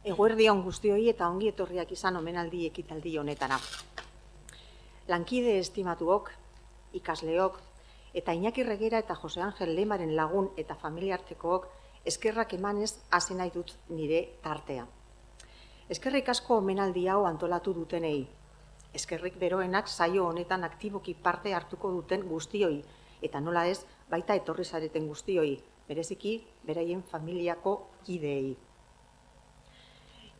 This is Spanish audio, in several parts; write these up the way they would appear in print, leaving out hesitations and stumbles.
Eguerdi on guztioi eta ongi etorriak izan omenaldi ekitaldi honetara. Lankide estimatuok, ikasleok, eta Iñaki Regera eta Jose Angel Lemaren lagun eta familiartekook eskerrak emanez hasi nahi dut nire tartea. Eskerrik asko omenaldi hau antolatu dutenei. Eskerrik beroenak saio honetan aktiboki parte hartuko duten guztioi, eta nola ez, baita etorri zareten guztioi, bereziki beraien familiako kideei.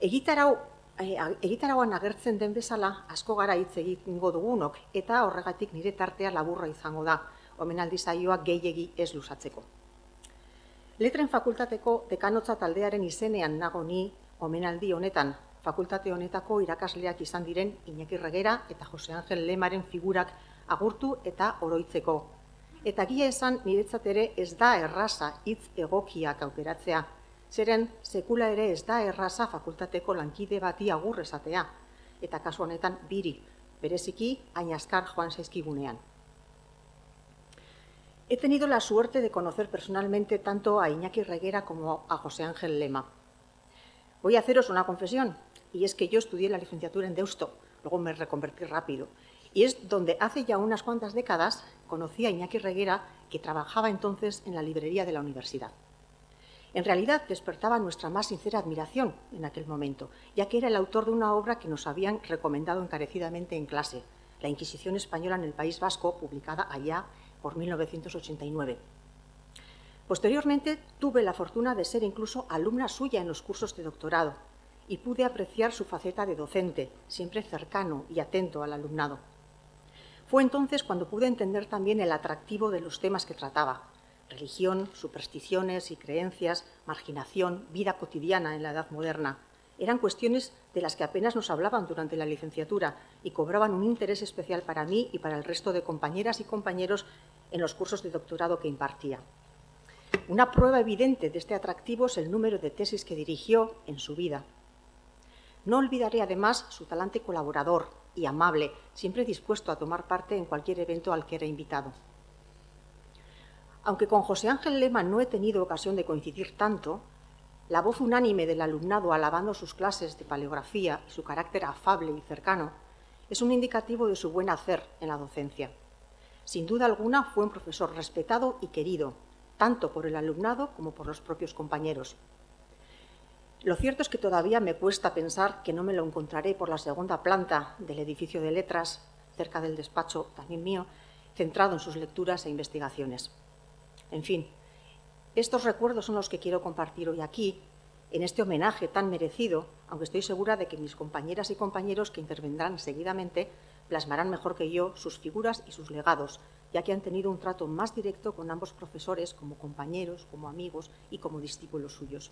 Egitarauan agertzen den bezala, asko gara hitz egingo dugunok, eta horregatik nire tartea laburra izango da, omenaldi saioak gehiegi ez luzatzeko. Letren fakultateko dekanotza taldearen izenean nago ni omenaldi honetan, fakultate honetako irakasleak izan diren Iñaki Regera eta Jose Angel Lemaren figurak agurtu eta oroitzeko. Eta egia esan niretzat ere ez da erraza hitz egokiak aukeratzea, zeren sekula ere ez da erraza fakultateko lankide bati agur esatea, eta kasu honetan biri, bereziki hain azkar joan zaizkigunean. He tenido la suerte de conocer personalmente tanto a Iñaki Regera como a José Ángel Lema. Voy a haceros una confesión, y es que yo estudié la licenciatura en Deusto, luego me reconvertí rápido, y es donde hace ya unas cuantas décadas conocí a Iñaki Regera, que trabajaba entonces en la librería de la universidad. En realidad despertaba nuestra más sincera admiración en aquel momento, ya que era el autor de una obra que nos habían recomendado encarecidamente en clase, La Inquisición Española en el País Vasco, publicada allá por 1989. Posteriormente tuve la fortuna de ser incluso alumna suya en los cursos de doctorado y pude apreciar su faceta de docente, siempre cercano y atento al alumnado. Fue entonces cuando pude entender también el atractivo de los temas que trataba: religión, supersticiones y creencias, marginación, vida cotidiana en la edad moderna. Eran cuestiones de las que apenas nos hablaban durante la licenciatura y cobraban un interés especial para mí y para el resto de compañeras y compañeros en los cursos de doctorado que impartía. Una prueba evidente de este atractivo es el número de tesis que dirigió en su vida. No olvidaré además su talante colaborador y amable, siempre dispuesto a tomar parte en cualquier evento al que era invitado. Aunque con José Ángel Lema no he tenido ocasión de coincidir tanto, la voz unánime del alumnado alabando sus clases de paleografía y su carácter afable y cercano es un indicativo de su buen hacer en la docencia. Sin duda alguna fue un profesor respetado y querido, tanto por el alumnado como por los propios compañeros. Lo cierto es que todavía me cuesta pensar que no me lo encontraré por la segunda planta del edificio de letras, cerca del despacho también mío, centrado en sus lecturas e investigaciones. En fin, estos recuerdos son los que quiero compartir hoy aquí, en este homenaje tan merecido, aunque estoy segura de que mis compañeras y compañeros que intervendrán seguidamente plasmarán mejor que yo sus figuras y sus legados, ya que han tenido un trato más directo con ambos profesores como compañeros, como amigos y como discípulos suyos.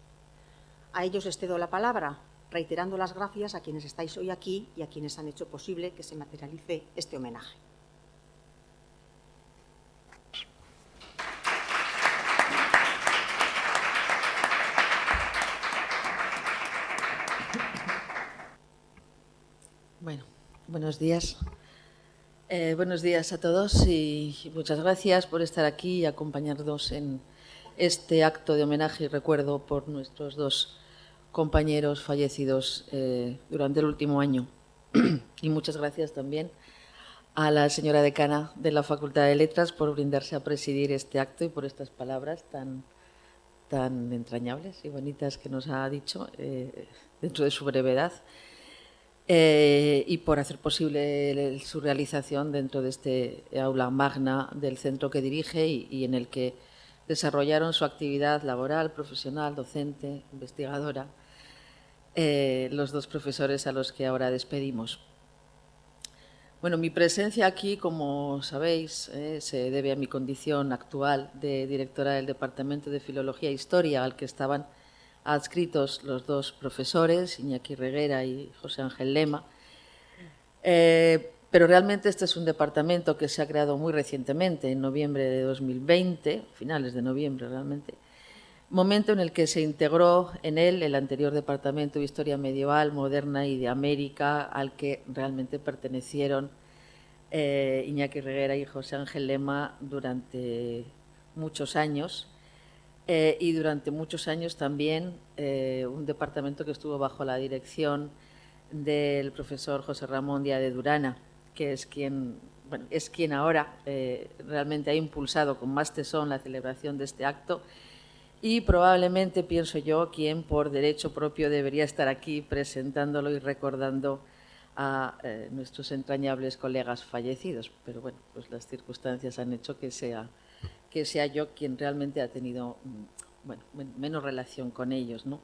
A ellos les cedo la palabra, reiterando las gracias a quienes estáis hoy aquí y a quienes han hecho posible que se materialice este homenaje. Bueno, buenos días. Buenos días a todos y muchas gracias por estar aquí y acompañarnos en este acto de homenaje y recuerdo por nuestros dos compañeros fallecidos durante el último año. Y muchas gracias también a la señora decana de la Facultad de Letras por brindarse a presidir este acto y por estas palabras tan entrañables y bonitas que nos ha dicho dentro de su brevedad. Y por hacer posible su realización dentro de este aula magna del centro que dirige y en el que desarrollaron su actividad laboral, profesional, docente, investigadora, los dos profesores a los que ahora despedimos. Bueno, mi presencia aquí, como sabéis, se debe a mi condición actual de directora del Departamento de Filología e Historia, al que estaban adscritos los dos profesores, Iñaki Regera y José Ángel Lema. Pero realmente este es un departamento que se ha creado muy recientemente, en noviembre de 2020, finales de noviembre realmente, momento en el que se integró en él el anterior Departamento de Historia Medieval, Moderna y de América, al que realmente pertenecieron Iñaki Regera y José Ángel Lema durante muchos años. y durante muchos años también un departamento que estuvo bajo la dirección del profesor José Ramón Díaz de Durana, que es quien, bueno, es quien ahora realmente ha impulsado con más tesón la celebración de este acto y probablemente, pienso yo, quien por derecho propio debería estar aquí presentándolo y recordando a nuestros entrañables colegas fallecidos. Pero bueno, pues las circunstancias han hecho que sea yo quien realmente ha tenido bueno, menos relación con ellos, ¿no?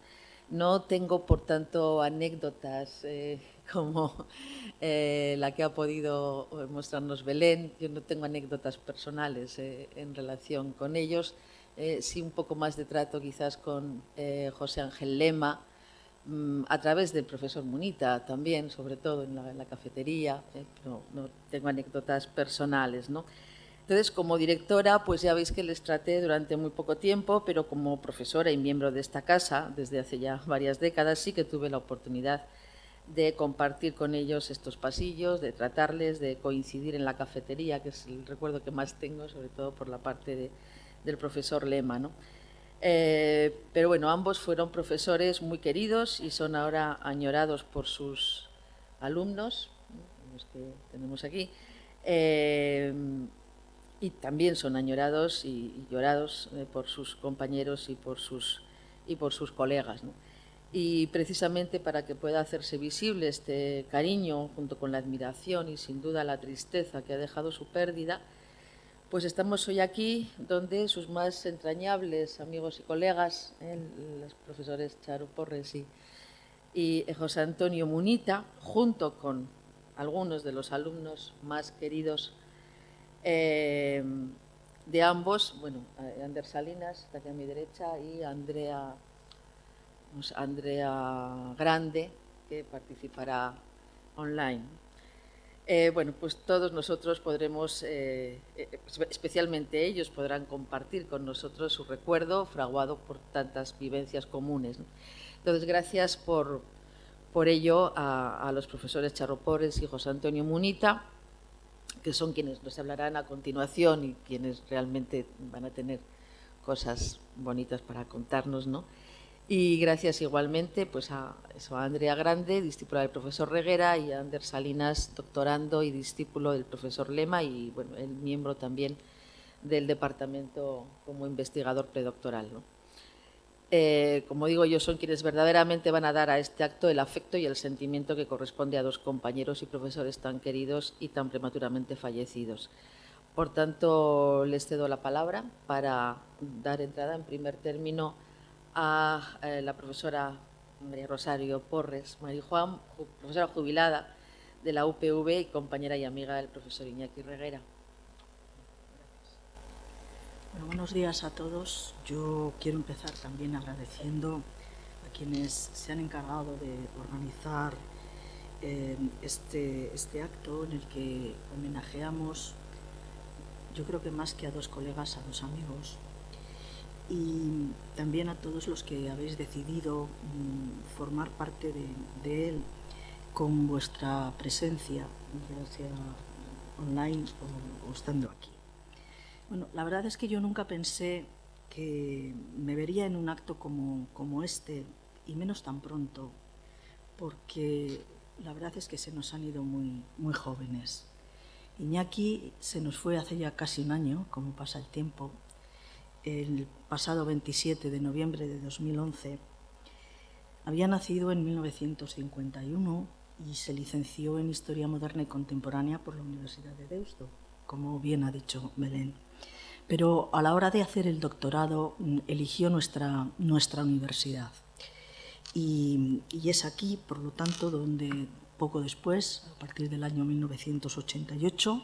No tengo, por tanto, anécdotas como la que ha podido mostrarnos Belén. Yo no tengo anécdotas personales en relación con ellos. Sí, un poco más de trato quizás con José Ángel Lema, a través del profesor Munita también, sobre todo en la cafetería, pero no tengo anécdotas personales, ¿no? Entonces, como directora, pues ya veis que les traté durante muy poco tiempo, pero como profesora y miembro de esta casa, desde hace ya varias décadas, sí que tuve la oportunidad de compartir con ellos estos pasillos, de tratarles, de coincidir en la cafetería, que es el recuerdo que más tengo, sobre todo por la parte del profesor Lema, ¿no? Pero bueno, ambos fueron profesores muy queridos y son ahora añorados por sus alumnos, los que tenemos aquí, y también son añorados y llorados por sus compañeros y por sus colegas, ¿no? Y precisamente para que pueda hacerse visible este cariño junto con la admiración y sin duda la tristeza que ha dejado su pérdida, pues estamos hoy aquí donde sus más entrañables amigos y colegas, los profesores Charo Porres y José Antonio Munita, junto con algunos de los alumnos más queridos de ambos, bueno, Ander Salinas, está aquí a mi derecha, y Andrea Grande, que participará online. Bueno, pues todos nosotros podremos, especialmente ellos, podrán compartir con nosotros su recuerdo fraguado por tantas vivencias comunes, ¿no? Entonces, gracias por ello a los profesores Charo Porres y José Antonio Munita, que son quienes nos hablarán a continuación y quienes realmente van a tener cosas bonitas para contarnos, ¿no? Y gracias igualmente pues a Andrea Grande, discípula del profesor Reguera, y a Ander Salinas, doctorando y discípulo del profesor Lema, y bueno, el miembro también del departamento como investigador predoctoral, ¿no? Como digo yo, son quienes verdaderamente van a dar a este acto el afecto y el sentimiento que corresponde a dos compañeros y profesores tan queridos y tan prematuramente fallecidos. Por tanto, les cedo la palabra para dar entrada en primer término a la profesora María Rosario Porres Marijuán, profesora jubilada de la UPV y compañera y amiga del profesor Iñaki Reguera. Bueno, buenos días a todos. Yo quiero empezar también agradeciendo a quienes se han encargado de organizar este acto en el que homenajeamos, yo creo que más que a dos colegas, a dos amigos, y también a todos los que habéis decidido formar parte de él con vuestra presencia, ya sea online o estando aquí. Bueno, la verdad es que yo nunca pensé que me vería en un acto como este, y menos tan pronto, porque la verdad es que se nos han ido muy, muy jóvenes. Iñaki se nos fue hace ya casi un año, como pasa el tiempo, el pasado 27 de noviembre de 2011. Había nacido en 1951 y se licenció en Historia Moderna y Contemporánea por la Universidad de Deusto, como bien ha dicho Belén. Pero a la hora de hacer el doctorado eligió nuestra universidad. Y es aquí, por lo tanto, donde poco después, a partir del año 1988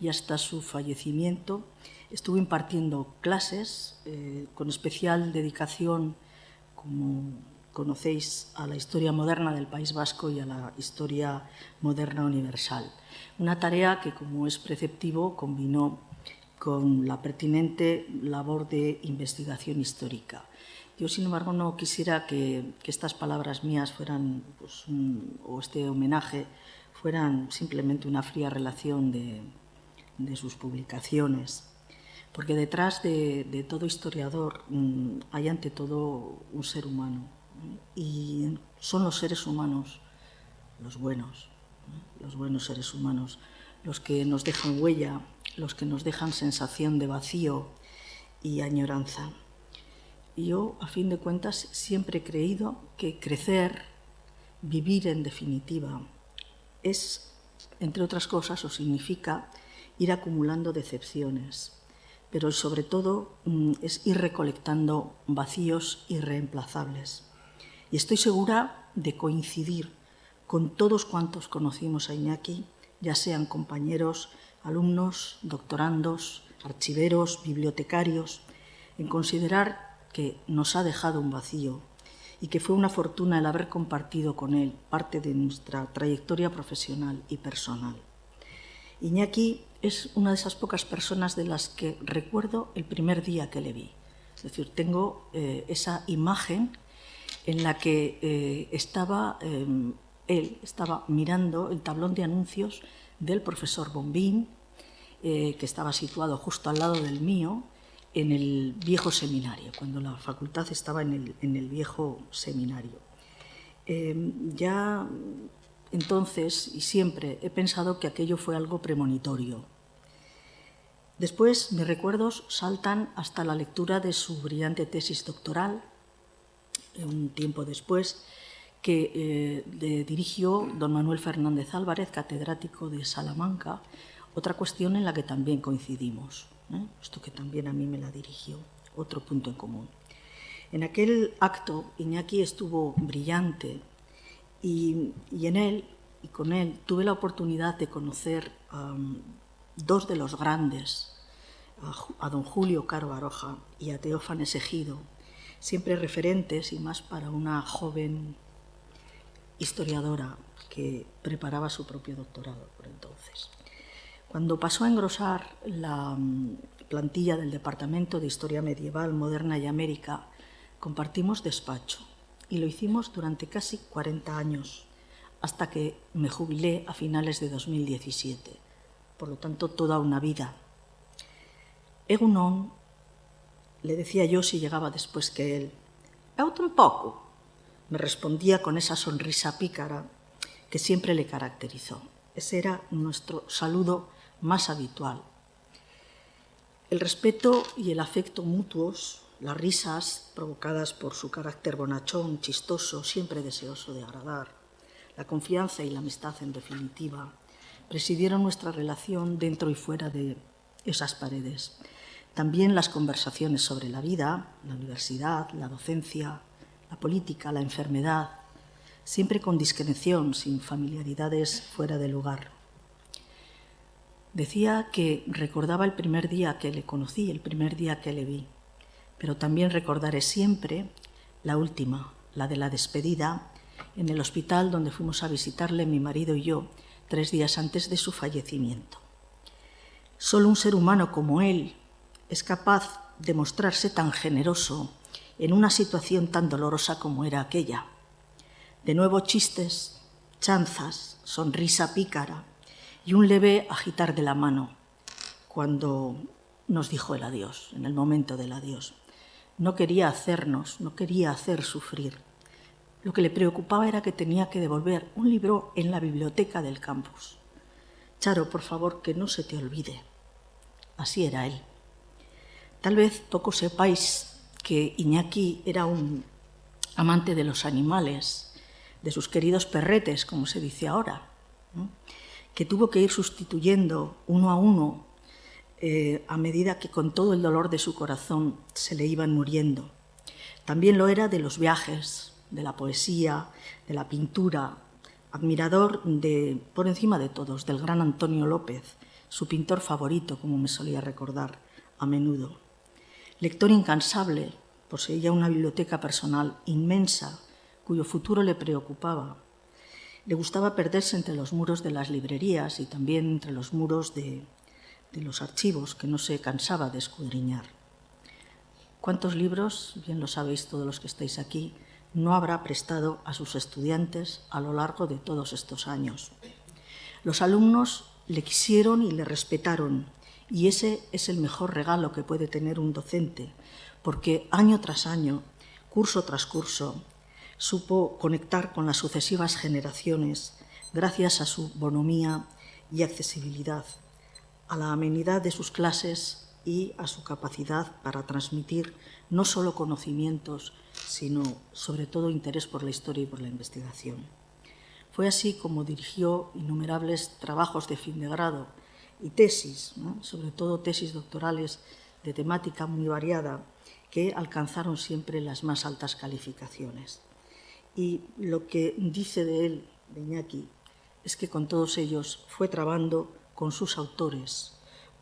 y hasta su fallecimiento, estuvo impartiendo clases con especial dedicación, como conocéis, a la historia moderna del País Vasco y a la historia moderna universal. Una tarea que, como es preceptivo, combinó con la pertinente labor de investigación histórica. Yo, sin embargo, no quisiera que estas palabras mías fueran, pues, o este homenaje, fueran simplemente una fría relación de sus publicaciones, porque detrás de todo historiador hay ante todo un ser humano, y son los seres humanos los buenos seres humanos, los que nos dejan huella, los que nos dejan sensación de vacío y añoranza. Y yo, a fin de cuentas, siempre he creído que crecer, vivir en definitiva, es, entre otras cosas, o significa ir acumulando decepciones, pero sobre todo es ir recolectando vacíos irreemplazables. Y estoy segura de coincidir con todos cuantos conocimos a Iñaki, ya sean compañeros, alumnos, doctorandos, archiveros, bibliotecarios, en considerar que nos ha dejado un vacío y que fue una fortuna el haber compartido con él parte de nuestra trayectoria profesional y personal. Iñaki es una de esas pocas personas de las que recuerdo el primer día que le vi. Es decir, tengo esa imagen en la que él estaba mirando el tablón de anuncios del profesor Bombín, que estaba situado justo al lado del mío, en el viejo seminario, cuando la facultad estaba en el viejo seminario. Ya entonces y siempre he pensado que aquello fue algo premonitorio. Después mis recuerdos saltan hasta la lectura de su brillante tesis doctoral, un tiempo después, que dirigió don Manuel Fernández Álvarez, catedrático de Salamanca, otra cuestión en la que también coincidimos, esto que también a mí me la dirigió, otro punto en común. En aquel acto Iñaki estuvo brillante y en él y con él tuve la oportunidad de conocer a dos de los grandes, a don Julio Caro Baroja y a Teófanes Ejido, siempre referentes y más para una joven historiadora que preparaba su propio doctorado por entonces. Cuando pasó a engrosar la plantilla del Departamento de Historia Medieval, Moderna y América, compartimos despacho y lo hicimos durante casi 40 años, hasta que me jubilé a finales de 2017, por lo tanto toda una vida. Egun non, le decía yo si llegaba después que él. Eu tampouco, me respondía con esa sonrisa pícara que siempre le caracterizó. Ese era nuestro saludo más habitual. El respeto y el afecto mutuos, las risas provocadas por su carácter bonachón, chistoso, siempre deseoso de agradar, la confianza y la amistad en definitiva, presidieron nuestra relación dentro y fuera de esas paredes. También las conversaciones sobre la vida, la universidad, la docencia, la política, la enfermedad, siempre con discreción, sin familiaridades fuera de lugar. Decía que recordaba el primer día que le conocí, el primer día que le vi, pero también recordaré siempre la última, la de la despedida, en el hospital donde fuimos a visitarle mi marido y yo 3 días antes de su fallecimiento. Solo un ser humano como él es capaz de mostrarse tan generoso en una situación tan dolorosa como era aquella. De nuevo chistes, chanzas, sonrisa pícara y un leve agitar de la mano cuando nos dijo el adiós, en el momento del adiós. No quería hacer sufrir. Lo que le preocupaba era que tenía que devolver un libro en la biblioteca del campus. Charo, por favor, que no se te olvide. Así era él. Tal vez poco sepáis que Iñaki era un amante de los animales, de sus queridos perretes, como se dice ahora, ¿no? Que tuvo que ir sustituyendo uno a uno a medida que con todo el dolor de su corazón se le iban muriendo. También lo era de los viajes, de la poesía, de la pintura, admirador por encima de todos, del gran Antonio López, su pintor favorito, como me solía recordar a menudo. Lector incansable, poseía una biblioteca personal inmensa, cuyo futuro le preocupaba. Le gustaba perderse entre los muros de las librerías y también entre los muros de los archivos que no se cansaba de escudriñar. ¿Cuántos libros, bien lo sabéis todos los que estáis aquí, no habrá prestado a sus estudiantes a lo largo de todos estos años? Los alumnos le quisieron y le respetaron, Y ese es el mejor regalo que puede tener un docente, porque año tras año, curso tras curso, supo conectar con las sucesivas generaciones gracias a su bonomía y accesibilidad, a la amenidad de sus clases y a su capacidad para transmitir no solo conocimientos, sino sobre todo interés por la historia y por la investigación. Fue así como dirigió innumerables trabajos de fin de grado y tesis, ¿no? Sobre todo tesis doctorales de temática muy variada, que alcanzaron siempre las más altas calificaciones. Y lo que dice de él, de Iñaki, es que con todos ellos fue trabando con sus autores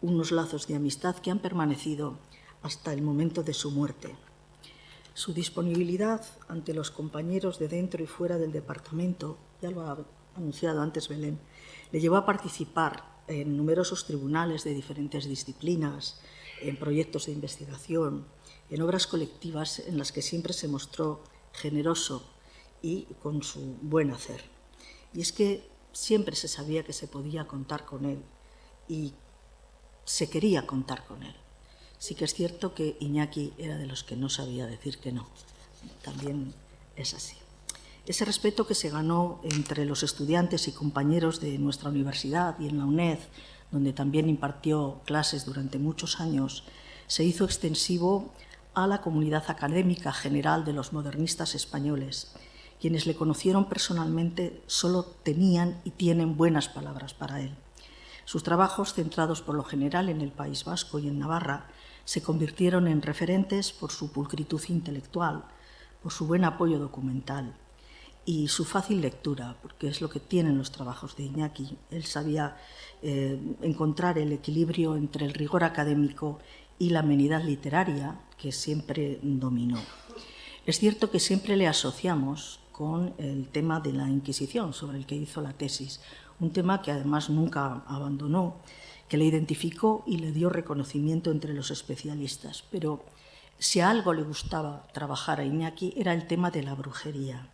unos lazos de amistad que han permanecido hasta el momento de su muerte. Su disponibilidad ante los compañeros de dentro y fuera del departamento, ya lo ha anunciado antes Belén, le llevó a participar en numerosos tribunales de diferentes disciplinas, en proyectos de investigación, en obras colectivas en las que siempre se mostró generoso y con su buen hacer. Y es que siempre se sabía que se podía contar con él y se quería contar con él. Sí que es cierto que Iñaki era de los que no sabía decir que no. También es así. Ese respeto que se ganó entre los estudiantes y compañeros de nuestra universidad y en la UNED, donde también impartió clases durante muchos años, se hizo extensivo a la comunidad académica general de los modernistas españoles. Quienes le conocieron personalmente solo tenían y tienen buenas palabras para él. Sus trabajos, centrados por lo general en el País Vasco y en Navarra, se convirtieron en referentes por su pulcritud intelectual, por su buen apoyo documental y su fácil lectura, porque es lo que tienen los trabajos de Iñaki. Él sabía encontrar el equilibrio entre el rigor académico y la amenidad literaria que siempre dominó. Es cierto que siempre le asociamos con el tema de la Inquisición, sobre el que hizo la tesis, un tema que además nunca abandonó, que le identificó y le dio reconocimiento entre los especialistas. Pero si a algo le gustaba trabajar a Iñaki era el tema de la brujería.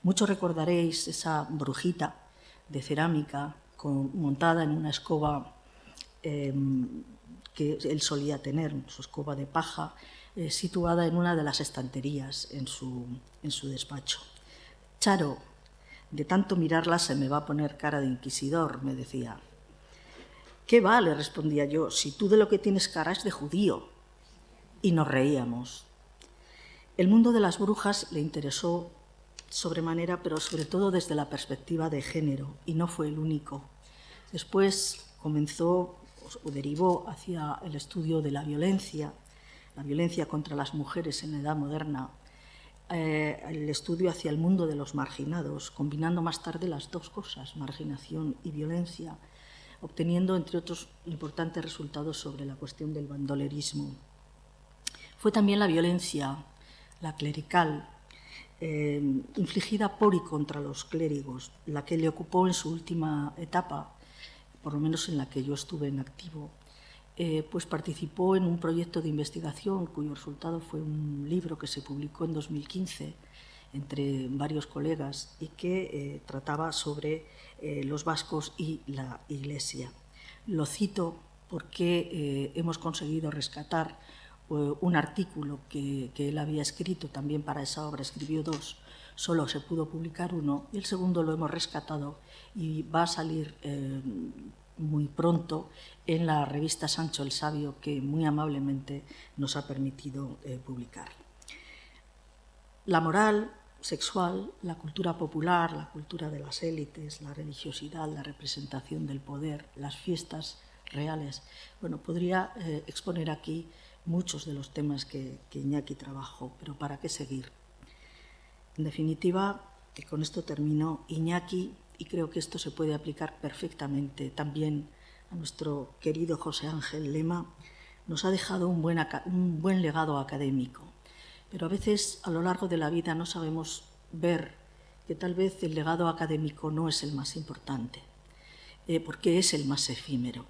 Muchos recordaréis esa brujita de cerámica montada en una escoba que él solía tener, su escoba de paja, situada en una de las estanterías en su despacho. Charo, de tanto mirarla se me va a poner cara de inquisidor, me decía. ¿Qué va?, le respondía yo, si tú de lo que tienes cara es de judío. Y nos reíamos. El mundo de las brujas le interesó sobremanera, pero sobre todo desde la perspectiva de género, y no fue el único. Después comenzó o derivó hacia el estudio de la violencia contra las mujeres en la Edad Moderna, el estudio hacia el mundo de los marginados, combinando más tarde las dos cosas, marginación y violencia, obteniendo, entre otros, importantes resultados sobre la cuestión del bandolerismo. Fue también la violencia, la clerical, infligida por y contra los clérigos, la que le ocupó en su última etapa, por lo menos en la que yo estuve en activo. Pues participó en un proyecto de investigación cuyo resultado fue un libro que se publicó en 2015 entre varios colegas y que trataba sobre los vascos y la Iglesia. Lo cito porque hemos conseguido rescatar un artículo que él había escrito también para esa obra, escribió 2, solo se pudo publicar 1, y el segundo lo hemos rescatado y va a salir muy pronto en la revista Sancho el Sabio, que muy amablemente nos ha permitido publicar. La moral sexual, la cultura popular, la cultura de las élites, la religiosidad, la representación del poder, las fiestas reales. Bueno, podría exponer aquí muchos de los temas que Iñaki trabajó, pero ¿para qué seguir? En definitiva, y con esto termino, Iñaki, y creo que esto se puede aplicar perfectamente también a nuestro querido José Ángel Lema, nos ha dejado un buen legado académico. Pero a veces, a lo largo de la vida, no sabemos ver que tal vez el legado académico no es el más importante, porque es el más efímero.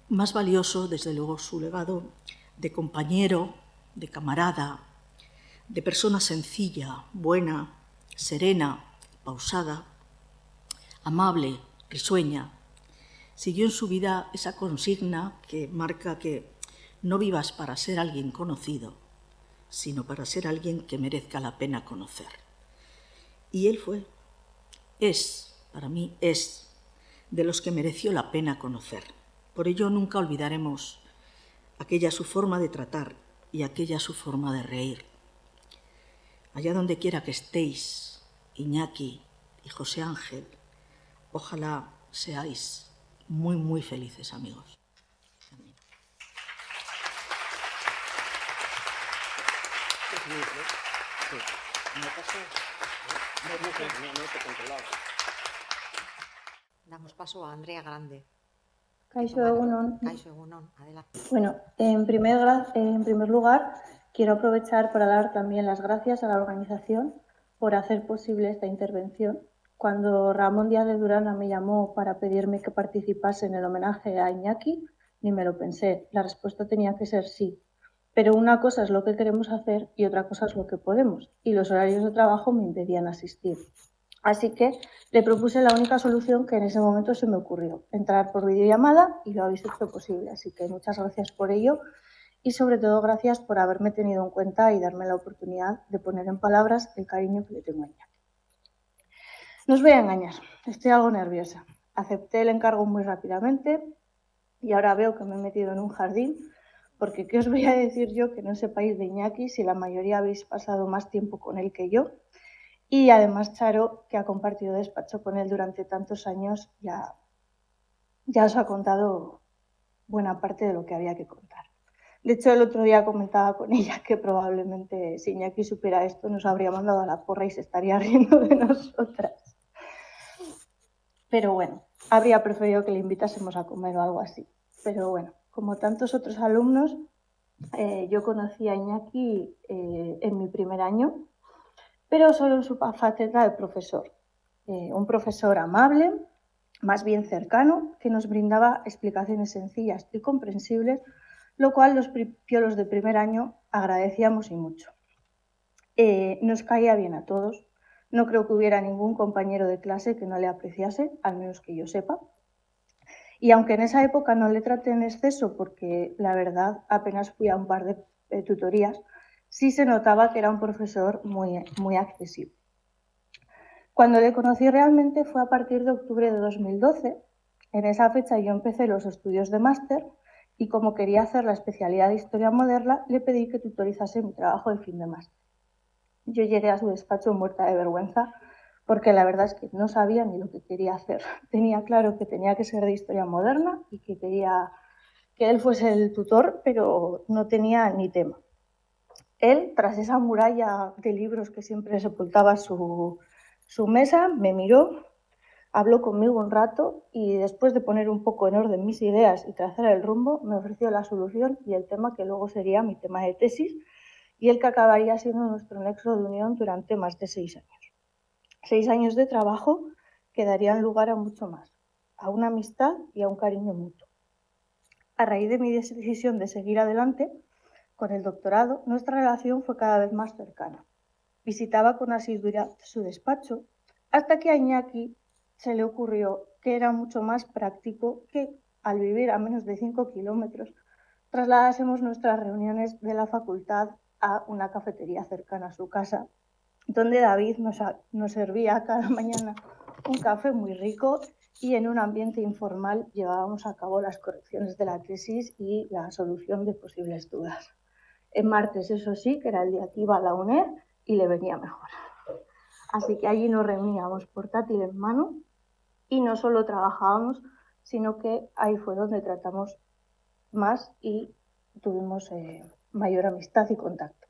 Más valioso, desde luego, su legado de compañero, de camarada, de persona sencilla, buena, serena, pausada, amable, risueña, Siguió en su vida esa consigna que marca que no vivas para ser alguien conocido, sino para ser alguien que merezca la pena conocer. Y él para mí es de los que mereció la pena conocer. Por ello nunca olvidaremos aquella su forma de tratar y aquella su forma de reír. Allá donde quiera que estéis, Iñaki y José Ángel, ojalá seáis muy, muy felices, amigos. Damos paso a Andrea Grande. Kaixo Egunon. Kaixo Egunon, adelante. Bueno, en primer lugar, quiero aprovechar para dar también las gracias a la organización por hacer posible esta intervención. Cuando Ramón Díaz de Durana me llamó para pedirme que participase en el homenaje a Iñaki, ni me lo pensé. La respuesta tenía que ser sí. Pero una cosa es lo que queremos hacer y otra cosa es lo que podemos. Y los horarios de trabajo me impedían asistir. Así que le propuse la única solución que en ese momento se me ocurrió, entrar por videollamada, y lo habéis hecho posible. Así que muchas gracias por ello y sobre todo gracias por haberme tenido en cuenta y darme la oportunidad de poner en palabras el cariño que le tengo a Iñaki. No os voy a engañar, estoy algo nerviosa. Acepté el encargo muy rápidamente y ahora veo que me he metido en un jardín, porque ¿qué os voy a decir yo que no sepáis de Iñaki si la mayoría habéis pasado más tiempo con él que yo? Y además Charo, que ha compartido despacho con él durante tantos años, ya os ha contado buena parte de lo que había que contar. De hecho, el otro día comentaba con ella que probablemente si Iñaki supiera esto nos habría mandado a la porra y se estaría riendo de nosotras. Pero bueno, habría preferido que le invitásemos a comer o algo así. Pero bueno, como tantos otros alumnos, yo conocí a Iñaki en mi primer año, pero solo en su faceta de profesor. Un profesor amable, más bien cercano, que nos brindaba explicaciones sencillas y comprensibles, lo cual los piolos de primer año agradecíamos y mucho. Nos caía bien a todos. No creo que hubiera ningún compañero de clase que no le apreciase, al menos que yo sepa. Y aunque en esa época no le traté en exceso, porque la verdad apenas fui a un par de tutorías, sí se notaba que era un profesor muy, muy accesible. Cuando le conocí realmente fue a partir de octubre de 2012. En esa fecha yo empecé los estudios de máster y como quería hacer la especialidad de Historia Moderna, le pedí que tutorizase mi trabajo de fin de máster. Yo llegué a su despacho muerta de vergüenza porque la verdad es que no sabía ni lo que quería hacer. Tenía claro que tenía que ser de Historia Moderna y que quería que él fuese el tutor, pero no tenía ni tema. Él, tras esa muralla de libros que siempre sepultaba su mesa, me miró, habló conmigo un rato y después de poner un poco en orden mis ideas y trazar el rumbo, me ofreció la solución y el tema que luego sería mi tema de tesis y el que acabaría siendo nuestro nexo de unión durante más de 6 años. 6 años de trabajo que darían lugar a mucho más, a una amistad y a un cariño mutuo. A raíz de mi decisión de seguir adelante con el doctorado, nuestra relación fue cada vez más cercana. Visitaba con asiduidad su despacho, hasta que a Iñaki se le ocurrió que era mucho más práctico que, al vivir a menos de 5 kilómetros, trasladásemos nuestras reuniones de la facultad a una cafetería cercana a su casa, donde David nos servía cada mañana un café muy rico y en un ambiente informal llevábamos a cabo las correcciones de la tesis y la solución de posibles dudas. En martes, eso sí, que era el día que iba a la UNED y le venía mejor. Así que allí nos reuníamos portátil en mano y no solo trabajábamos, sino que ahí fue donde tratamos más y tuvimos mayor amistad y contacto.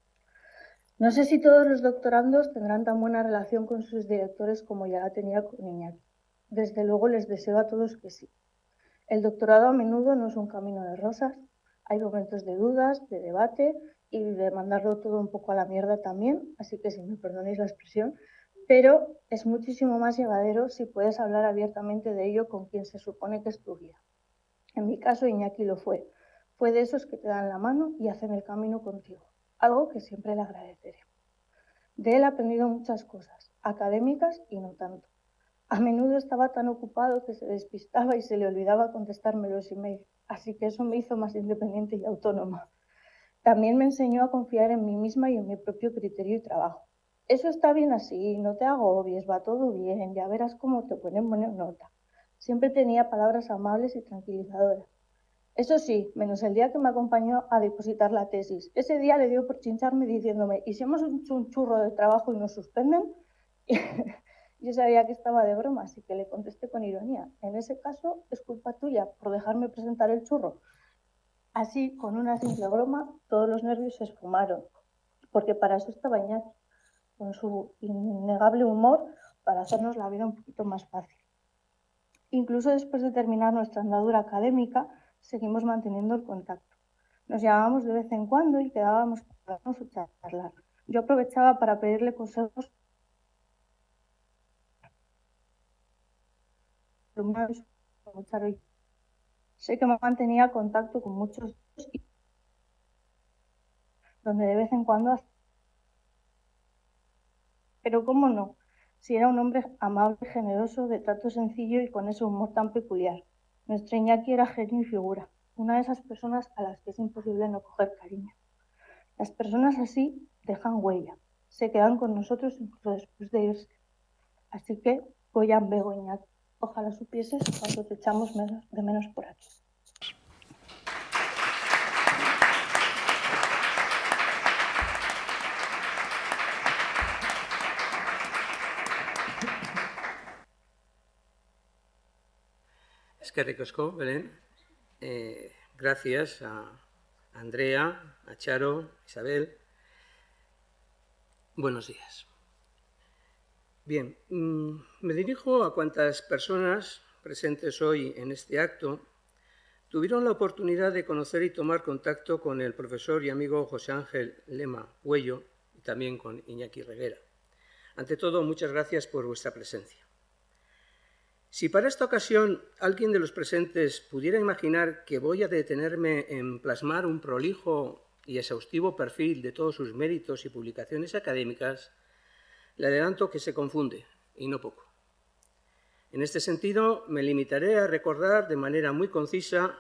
No sé si todos los doctorandos tendrán tan buena relación con sus directores como ya la tenía con Iñaki. Desde luego les deseo a todos que sí. El doctorado a menudo no es un camino de rosas. Hay momentos de dudas, de debate y de mandarlo todo un poco a la mierda también, así que si me perdonéis la expresión, pero es muchísimo más llevadero si puedes hablar abiertamente de ello con quien se supone que es tu guía. En mi caso, Iñaki lo fue. Fue de esos que te dan la mano y hacen el camino contigo, algo que siempre le agradeceré. De él he aprendido muchas cosas, académicas y no tanto. A menudo estaba tan ocupado que se despistaba y se le olvidaba contestarme los emails, así que eso me hizo más independiente y autónoma. También me enseñó a confiar en mí misma y en mi propio criterio y trabajo. Eso está bien así, no te agobies, va todo bien, ya verás cómo te pueden poner nota. Siempre tenía palabras amables y tranquilizadoras. Eso sí, menos el día que me acompañó a depositar la tesis. Ese día le dio por chincharme diciéndome, ¿y si hemos hecho un churro de trabajo y nos suspenden? Yo sabía que estaba de broma, así que le contesté con ironía. En ese caso, es culpa tuya por dejarme presentar el churro. Así, con una simple broma, todos los nervios se esfumaron, porque para eso estaba Iñaki, con su innegable humor, para hacernos la vida un poquito más fácil. Incluso después de terminar nuestra andadura académica, seguimos manteniendo el contacto. Nos llamábamos de vez en cuando y quedábamos para vernos o charlar. Yo aprovechaba para pedirle consejos. Sé que mantenía contacto con muchos, donde de vez en cuando... Pero cómo no, si era un hombre amable, generoso, de trato sencillo y con ese humor tan peculiar. Nuestro Iñaki era genio y figura, una de esas personas a las que es imposible no coger cariño. Las personas así dejan huella, se quedan con nosotros incluso después de irse. Así que, Goyan Bego, Iñaki, ojalá supieses cuánto te echamos de menos por aquí. Eskerrik asko, Belén. Gracias a Andrea, a Charo, Isabel. Buenos días. Bien, me dirijo a cuantas personas presentes hoy en este acto tuvieron la oportunidad de conocer y tomar contacto con el profesor y amigo José Ángel Lema Puello y también con Iñaki Reguera. Ante todo, muchas gracias por vuestra presencia. Si para esta ocasión alguien de los presentes pudiera imaginar que voy a detenerme en plasmar un prolijo y exhaustivo perfil de todos sus méritos y publicaciones académicas, le adelanto que se confunde, y no poco. En este sentido, me limitaré a recordar de manera muy concisa,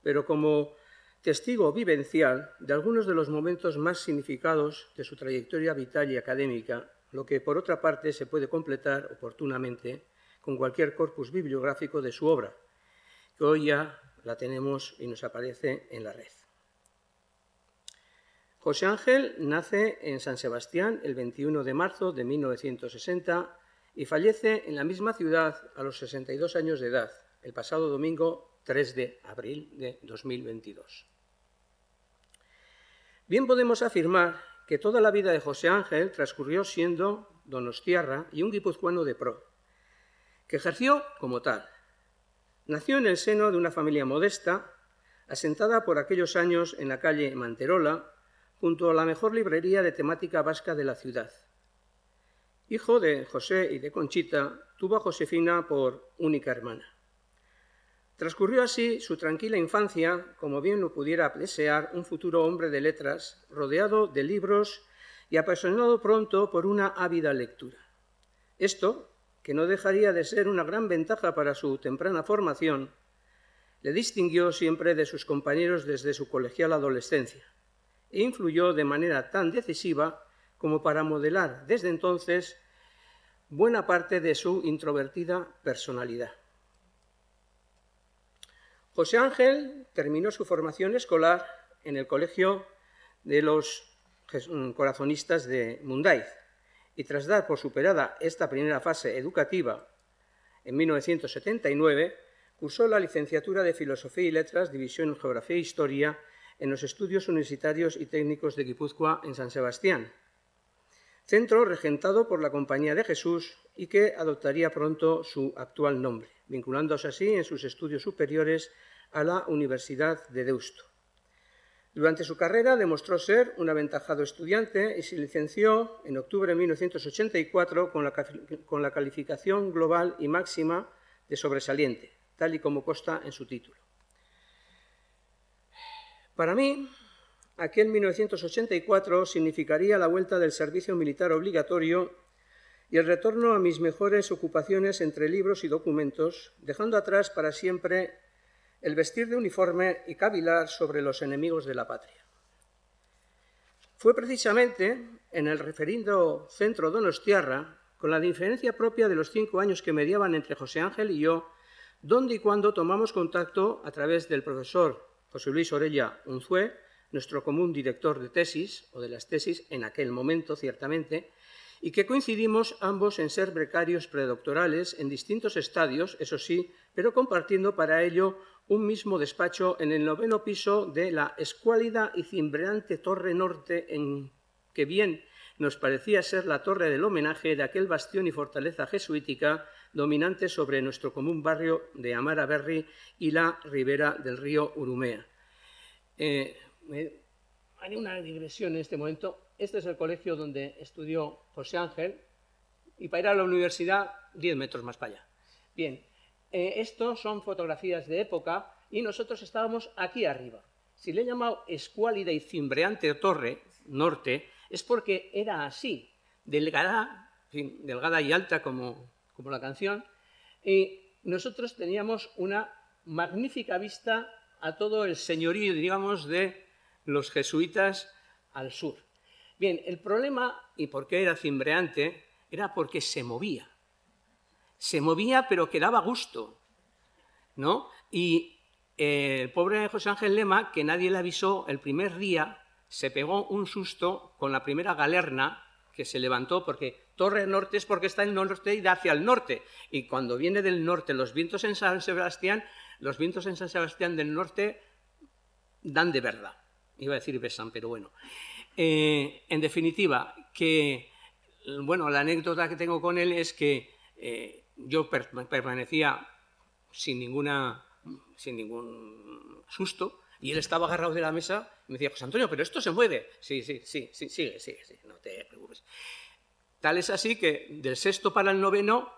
pero como testigo vivencial, de algunos de los momentos más significados de su trayectoria vital y académica, lo que, por otra parte, se puede completar oportunamente con cualquier corpus bibliográfico de su obra, que hoy ya la tenemos y nos aparece en la red. José Ángel nace en San Sebastián el 21 de marzo de 1960 y fallece en la misma ciudad a los 62 años de edad, el pasado domingo 3 de abril de 2022. Bien podemos afirmar que toda la vida de José Ángel transcurrió siendo donostiarra y un guipuzcoano de pro, que ejerció como tal. Nació en el seno de una familia modesta, asentada por aquellos años en la calle Manterola, junto a la mejor librería de temática vasca de la ciudad. Hijo de José y de Conchita, tuvo a Josefina por única hermana. Transcurrió así su tranquila infancia, como bien lo pudiera desear un futuro hombre de letras, rodeado de libros y apasionado pronto por una ávida lectura. Esto, que no dejaría de ser una gran ventaja para su temprana formación, le distinguió siempre de sus compañeros desde su colegial adolescencia e influyó de manera tan decisiva como para modelar desde entonces buena parte de su introvertida personalidad. José Ángel terminó su formación escolar en el Colegio de los Corazonistas de Mundaiz y tras dar por superada esta primera fase educativa, en 1979 cursó la licenciatura de Filosofía y Letras, División en Geografía e Historia, en los Estudios Universitarios y Técnicos de Guipúzcoa en San Sebastián, centro regentado por la Compañía de Jesús y que adoptaría pronto su actual nombre, vinculándose así en sus estudios superiores a la Universidad de Deusto. Durante su carrera demostró ser un aventajado estudiante y se licenció en octubre de 1984 con la calificación global y máxima de sobresaliente, tal y como consta en su título. Para mí, aquel 1984 significaría la vuelta del servicio militar obligatorio y el retorno a mis mejores ocupaciones entre libros y documentos, dejando atrás para siempre el vestir de uniforme y cavilar sobre los enemigos de la patria. Fue precisamente en el referido centro donostiarra, con la diferencia propia de los 5 años que mediaban entre José Ángel y yo, donde y cuando tomamos contacto a través del profesor José Luis Orella Unzué, nuestro común director de tesis, o de las tesis en aquel momento, ciertamente, y que coincidimos ambos en ser becarios predoctorales en distintos estadios, eso sí, pero compartiendo para ello un mismo despacho en el 9º piso de la escuálida y cimbreante Torre Norte, en que bien nos parecía ser la torre del homenaje de aquel bastión y fortaleza jesuítica dominante sobre nuestro común barrio de Amara Berri y la ribera del río Urumea. Haré una digresión en este momento. Este es el colegio donde estudió José Ángel, y para ir a la universidad 10 metros más para allá. Bien, estos son fotografías de época y nosotros estábamos aquí arriba. Si le he llamado escuálida y cimbreante Torre Norte, es porque era así, delgada, en fin, delgada y alta como la canción, y nosotros teníamos una magnífica vista a todo el señorío, digamos, de los jesuitas al sur. Bien, el problema, y por qué era cimbreante, era porque se movía. Se movía, pero que daba gusto, ¿no? Y el pobre José Ángel Lema, que nadie le avisó, el primer día se pegó un susto con la primera galerna que se levantó, porque Torre Norte es porque está en el norte y da hacia el norte. Y cuando viene del norte los vientos en San Sebastián, los vientos en San Sebastián del norte dan de verdad. Iba a decir besan, pero bueno. En definitiva, que, bueno, la anécdota que tengo con él es que yo permanecía sin ningún susto, y él estaba agarrado de la mesa y me decía: José Antonio, pero esto se mueve. Sí, sigue, no te preocupes. Tal es así que del 6º para el 9º,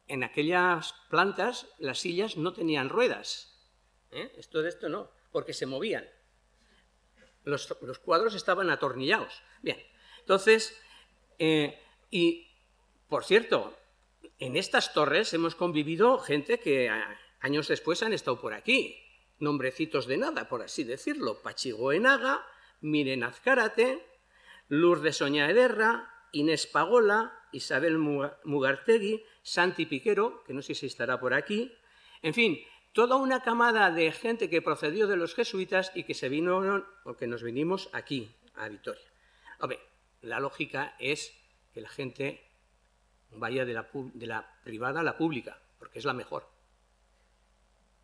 en aquellas plantas, las sillas no tenían ruedas. Esto de esto no, porque se movían. Los cuadros estaban atornillados. Bien, entonces, y por cierto, en estas torres hemos convivido gente que años después han estado por aquí. Nombrecitos de nada, por así decirlo: Pachigoenaga, Miren Azcárate, Lourdes Oñaederra, Inés Pagola, Isabel Mugartegui, Santi Piquero, que no sé si estará por aquí, en fin, toda una camada de gente que procedió de los jesuitas y que se vino, porque nos vinimos aquí, a Vitoria. Hombre, la lógica es que la gente vaya de la privada a la pública, porque es la mejor.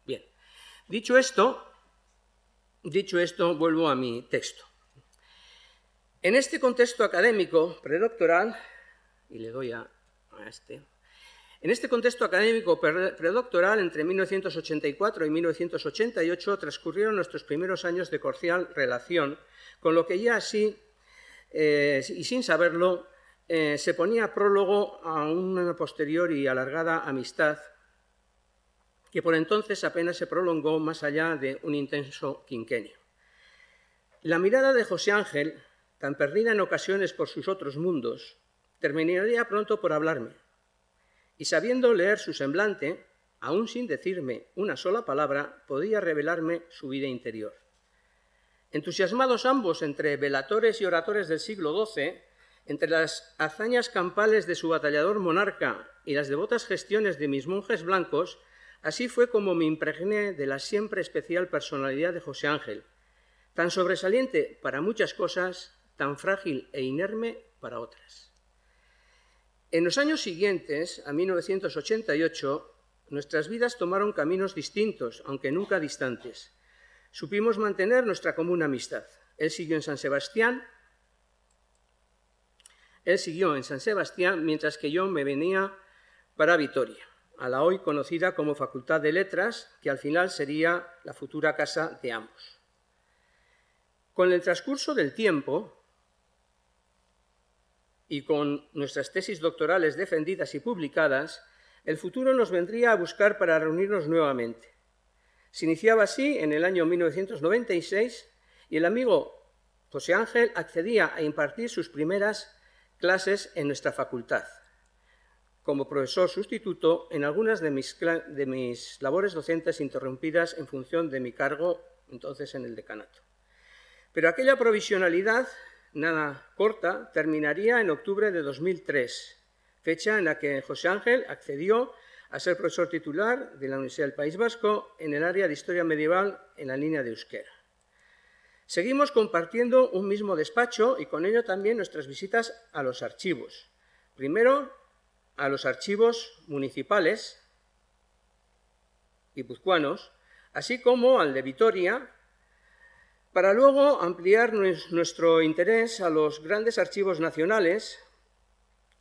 Bien, dicho esto, vuelvo a mi texto. En este contexto académico predoctoral, y le doy a este, en este contexto académico predoctoral, entre 1984 y 1988, transcurrieron nuestros primeros años de cordial relación, con lo que ya así, y sin saberlo, se ponía prólogo a una posterior y alargada amistad que por entonces apenas se prolongó más allá de un intenso quinquenio. La mirada de José Ángel, tan perdida en ocasiones por sus otros mundos, terminaría pronto por hablarme. Y sabiendo leer su semblante, aún sin decirme una sola palabra, podía revelarme su vida interior. Entusiasmados ambos entre velatores y oradores del siglo XII, entre las hazañas campales de su batallador monarca y las devotas gestiones de mis monjes blancos, así fue como me impregné de la siempre especial personalidad de José Ángel, tan sobresaliente para muchas cosas, tan frágil e inerme para otras. En los años siguientes, a 1988, nuestras vidas tomaron caminos distintos, aunque nunca distantes. Supimos mantener nuestra común amistad. Él siguió en San Sebastián, mientras que yo me venía para Vitoria, a la hoy conocida como Facultad de Letras, que al final sería la futura casa de ambos. Con el transcurso del tiempo y con nuestras tesis doctorales defendidas y publicadas, el futuro nos vendría a buscar para reunirnos nuevamente. Se iniciaba así en el año 1996 y el amigo José Ángel accedía a impartir sus primeras clases en nuestra facultad. como profesor sustituto en algunas de mis labores docentes interrumpidas en función de mi cargo entonces en el decanato. Pero aquella provisionalidad, nada corta, terminaría en octubre de 2003, fecha en la que José Ángel accedió a ser profesor titular de la Universidad del País Vasco en el área de Historia Medieval en la línea de euskera. Seguimos compartiendo un mismo despacho y con ello también nuestras visitas a los archivos. Primero, a los archivos municipales guipuzcoanos, así como al de Vitoria, para luego ampliar nuestro interés a los grandes archivos nacionales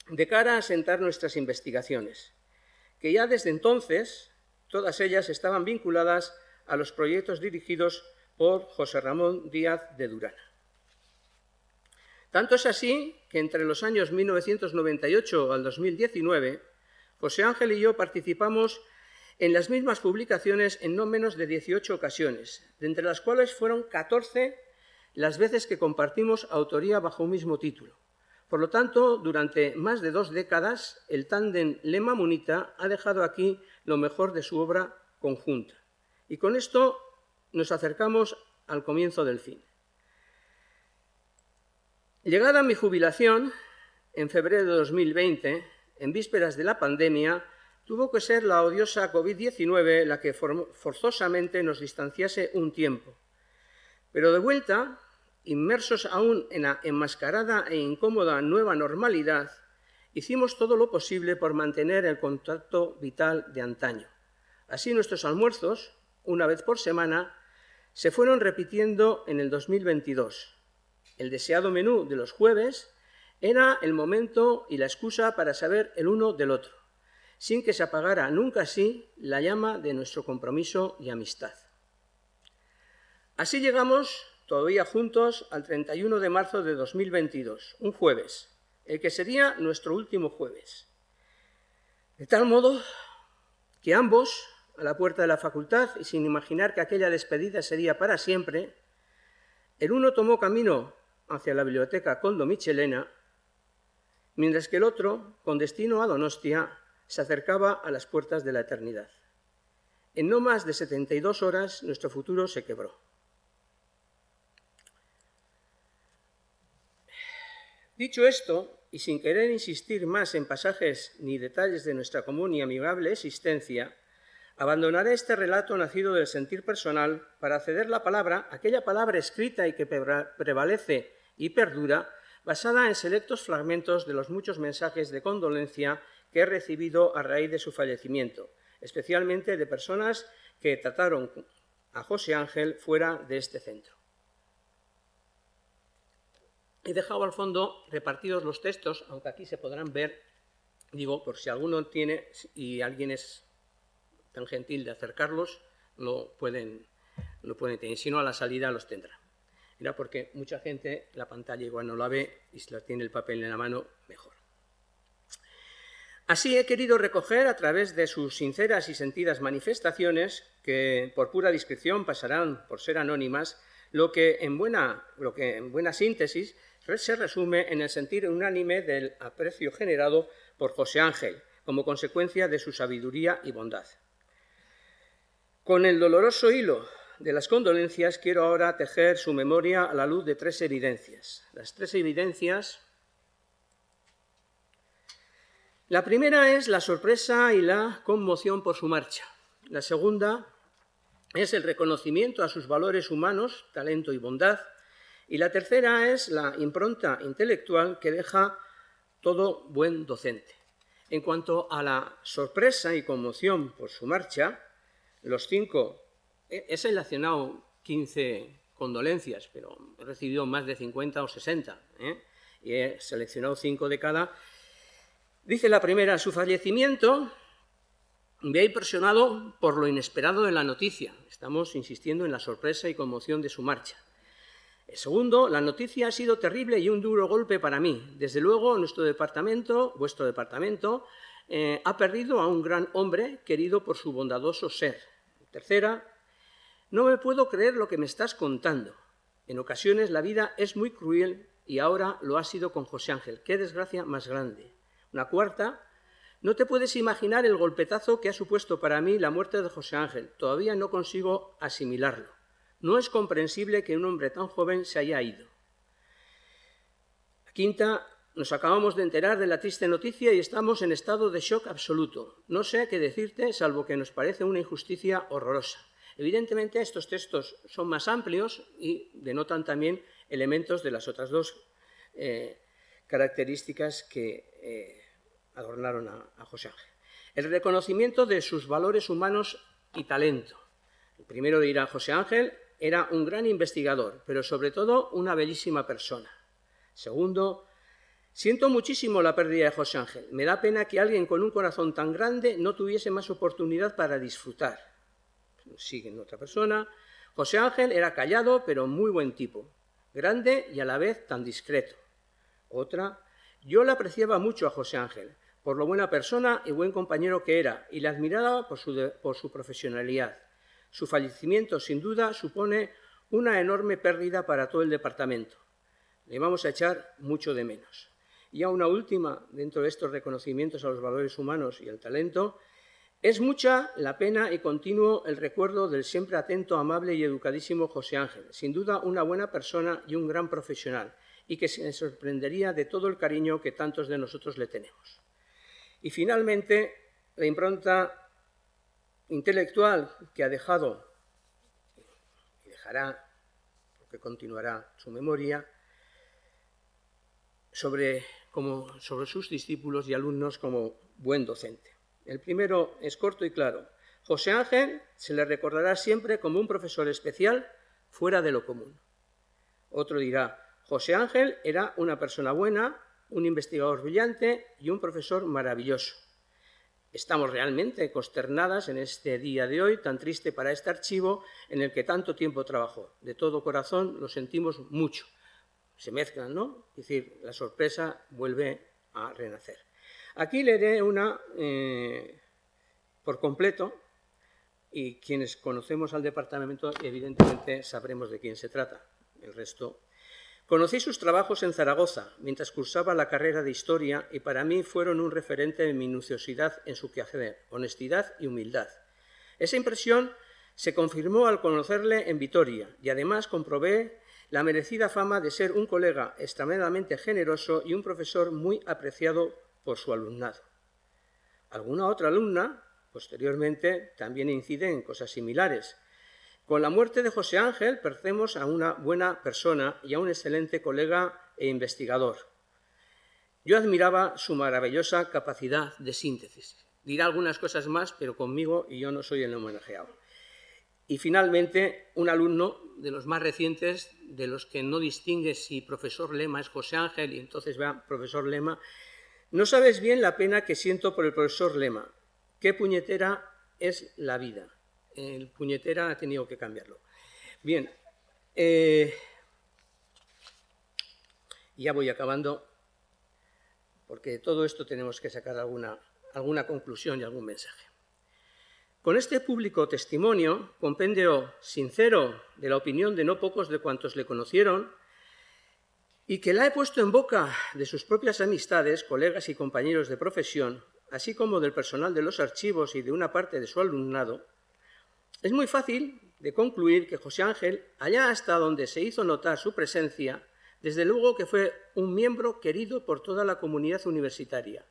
de cara a asentar nuestras investigaciones, que ya desde entonces todas ellas estaban vinculadas a los proyectos dirigidos por José Ramón Díaz de Durana. Tanto es así que entre los años 1998 al 2019, José Ángel y yo participamos en las mismas publicaciones en no menos de 18 ocasiones, de entre las cuales fueron 14 las veces que compartimos autoría bajo un mismo título. Por lo tanto, durante más de 2 décadas, el tándem Lema-Munita ha dejado aquí lo mejor de su obra conjunta. Y con esto nos acercamos al comienzo del fin. Llegada mi jubilación, en febrero de 2020, en vísperas de la pandemia, tuvo que ser la odiosa COVID-19 la que forzosamente nos distanciase un tiempo. Pero de vuelta, inmersos aún en la enmascarada e incómoda nueva normalidad, hicimos todo lo posible por mantener el contacto vital de antaño. Así nuestros almuerzos, una vez por semana, se fueron repitiendo en el 2022. El deseado menú de los jueves era el momento y la excusa para saber el uno del otro, sin que se apagara nunca así la llama de nuestro compromiso y amistad. Así llegamos todavía juntos al 31 de marzo de 2022, un jueves, el que sería nuestro último jueves. De tal modo que ambos, a la puerta de la facultad y sin imaginar que aquella despedida sería para siempre, el uno tomó camino hacia la biblioteca Koldo Mitxelena, mientras que el otro, con destino a Donostia, se acercaba a las puertas de la eternidad. En no más de 72 horas nuestro futuro se quebró. Dicho esto, y sin querer insistir más en pasajes ni detalles de nuestra común y amigable existencia, abandonaré este relato nacido del sentir personal para ceder la palabra, aquella palabra escrita y que prevalece y perdura, basada en selectos fragmentos de los muchos mensajes de condolencia que he recibido a raíz de su fallecimiento, especialmente de personas que trataron a José Ángel fuera de este centro. He dejado al fondo repartidos los textos, aunque aquí se podrán ver, digo, por si alguno tiene y alguien es tan gentil de acercarlos, lo pueden tener, si no a la salida los tendrá. Era porque mucha gente la pantalla igual no la ve y si la tiene el papel en la mano, mejor. Así he querido recoger a través de sus sinceras y sentidas manifestaciones, que por pura discreción pasarán por ser anónimas, lo que en buena síntesis se resume en el sentir unánime del aprecio generado por José Ángel, como consecuencia de su sabiduría y bondad. Con el doloroso hilo de las condolencias quiero ahora tejer su memoria a la luz de 3 evidencias. Las 3 evidencias. La primera es la sorpresa y la conmoción por su marcha. La segunda es el reconocimiento a sus valores humanos, talento y bondad. Y la tercera es la impronta intelectual que deja todo buen docente. En cuanto a la sorpresa y conmoción por su marcha, los 5, he seleccionado 15 condolencias, pero he recibido más de 50 o 60, y he seleccionado 5 de cada. Dice la primera: su fallecimiento me ha impresionado por lo inesperado de la noticia. Estamos insistiendo en la sorpresa y conmoción de su marcha. El segundo, la noticia ha sido terrible y un duro golpe para mí. Desde luego, vuestro departamento, ha perdido a un gran hombre querido por su bondadoso ser. Tercera, no me puedo creer lo que me estás contando. En ocasiones la vida es muy cruel y ahora lo ha sido con José Ángel. ¡Qué desgracia más grande! Una cuarta, No te puedes imaginar el golpetazo que ha supuesto para mí la muerte de José Ángel. Todavía no consigo asimilarlo. No es comprensible que un hombre tan joven se haya ido. La quinta, nos acabamos de enterar de la triste noticia y estamos en estado de shock absoluto. No sé qué decirte, salvo que nos parece una injusticia horrorosa. Evidentemente, estos textos son más amplios y denotan también elementos de las otras dos características que adornaron a José Ángel. El reconocimiento de sus valores humanos y talento. El primero dirá, José Ángel era un gran investigador, pero sobre todo una bellísima persona. Segundo, siento muchísimo la pérdida de José Ángel. Me da pena que alguien con un corazón tan grande no tuviese más oportunidad para disfrutar. Sigue otra persona. José Ángel era callado, pero muy buen tipo. Grande y a la vez tan discreto. Otra, yo le apreciaba mucho a José Ángel, por lo buena persona y buen compañero que era, y le admiraba por su profesionalidad. Su fallecimiento, sin duda, supone una enorme pérdida para todo el departamento. Le vamos a echar mucho de menos. Y a una última, dentro de estos reconocimientos a los valores humanos y el talento, es mucha la pena y continuo el recuerdo del siempre atento, amable y educadísimo José Ángel, sin duda una buena persona y un gran profesional, y que se sorprendería de todo el cariño que tantos de nosotros le tenemos. Y finalmente, la impronta intelectual que ha dejado y dejará, porque continuará su memoria, sobre sus discípulos y alumnos como buen docente. El primero es corto y claro. José Ángel se le recordará siempre como un profesor especial fuera de lo común. Otro dirá, José Ángel era una persona buena, un investigador brillante y un profesor maravilloso. Estamos realmente consternadas en este día de hoy, tan triste para este archivo en el que tanto tiempo trabajó. De todo corazón lo sentimos mucho. Se mezclan, ¿no? Es decir, la sorpresa vuelve a renacer. Aquí leeré una por completo y quienes conocemos al departamento evidentemente sabremos de quién se trata. El resto. Conocí sus trabajos en Zaragoza mientras cursaba la carrera de Historia y para mí fueron un referente de minuciosidad en su quehacer, honestidad y humildad. Esa impresión se confirmó al conocerle en Vitoria y además comprobé la merecida fama de ser un colega extremadamente generoso y un profesor muy apreciado por su alumnado. Alguna otra alumna, posteriormente, también incide en cosas similares. Con la muerte de José Ángel perdemos a una buena persona y a un excelente colega e investigador. Yo admiraba su maravillosa capacidad de síntesis. Dirá algunas cosas más, pero conmigo y yo no soy el homenajeado. Y finalmente, un alumno de los más recientes, de los que no distingue si profesor Lema es José Ángel y entonces va profesor Lema. No sabes bien la pena que siento por el profesor Lema. Qué puñetera es la vida. El puñetera ha tenido que cambiarlo. Bien, ya voy acabando, porque de todo esto tenemos que sacar alguna conclusión y algún mensaje. Con este público testimonio, compendio sincero de la opinión de no pocos de cuantos le conocieron, y que la he puesto en boca de sus propias amistades, colegas y compañeros de profesión, así como del personal de los archivos y de una parte de su alumnado, es muy fácil de concluir que José Ángel, allá hasta donde se hizo notar su presencia, desde luego que fue un miembro querido por toda la comunidad universitaria,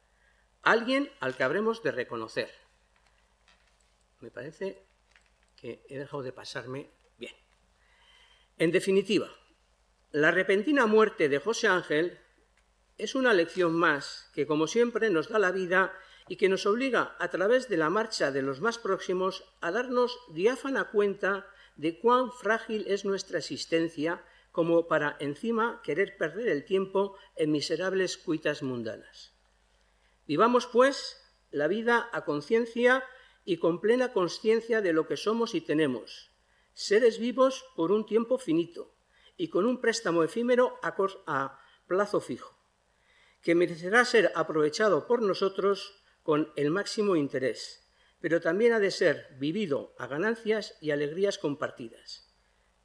alguien al que habremos de reconocer. Me parece que he dejado de pasarme bien. En definitiva, la repentina muerte de José Ángel es una lección más que, como siempre, nos da la vida y que nos obliga, a través de la marcha de los más próximos, a darnos diáfana cuenta de cuán frágil es nuestra existencia como para, encima, querer perder el tiempo en miserables cuitas mundanas. Vivamos, pues, la vida a conciencia y con plena consciencia de lo que somos y tenemos, seres vivos por un tiempo finito y con un préstamo efímero a plazo fijo, que merecerá ser aprovechado por nosotros con el máximo interés, pero también ha de ser vivido a ganancias y alegrías compartidas,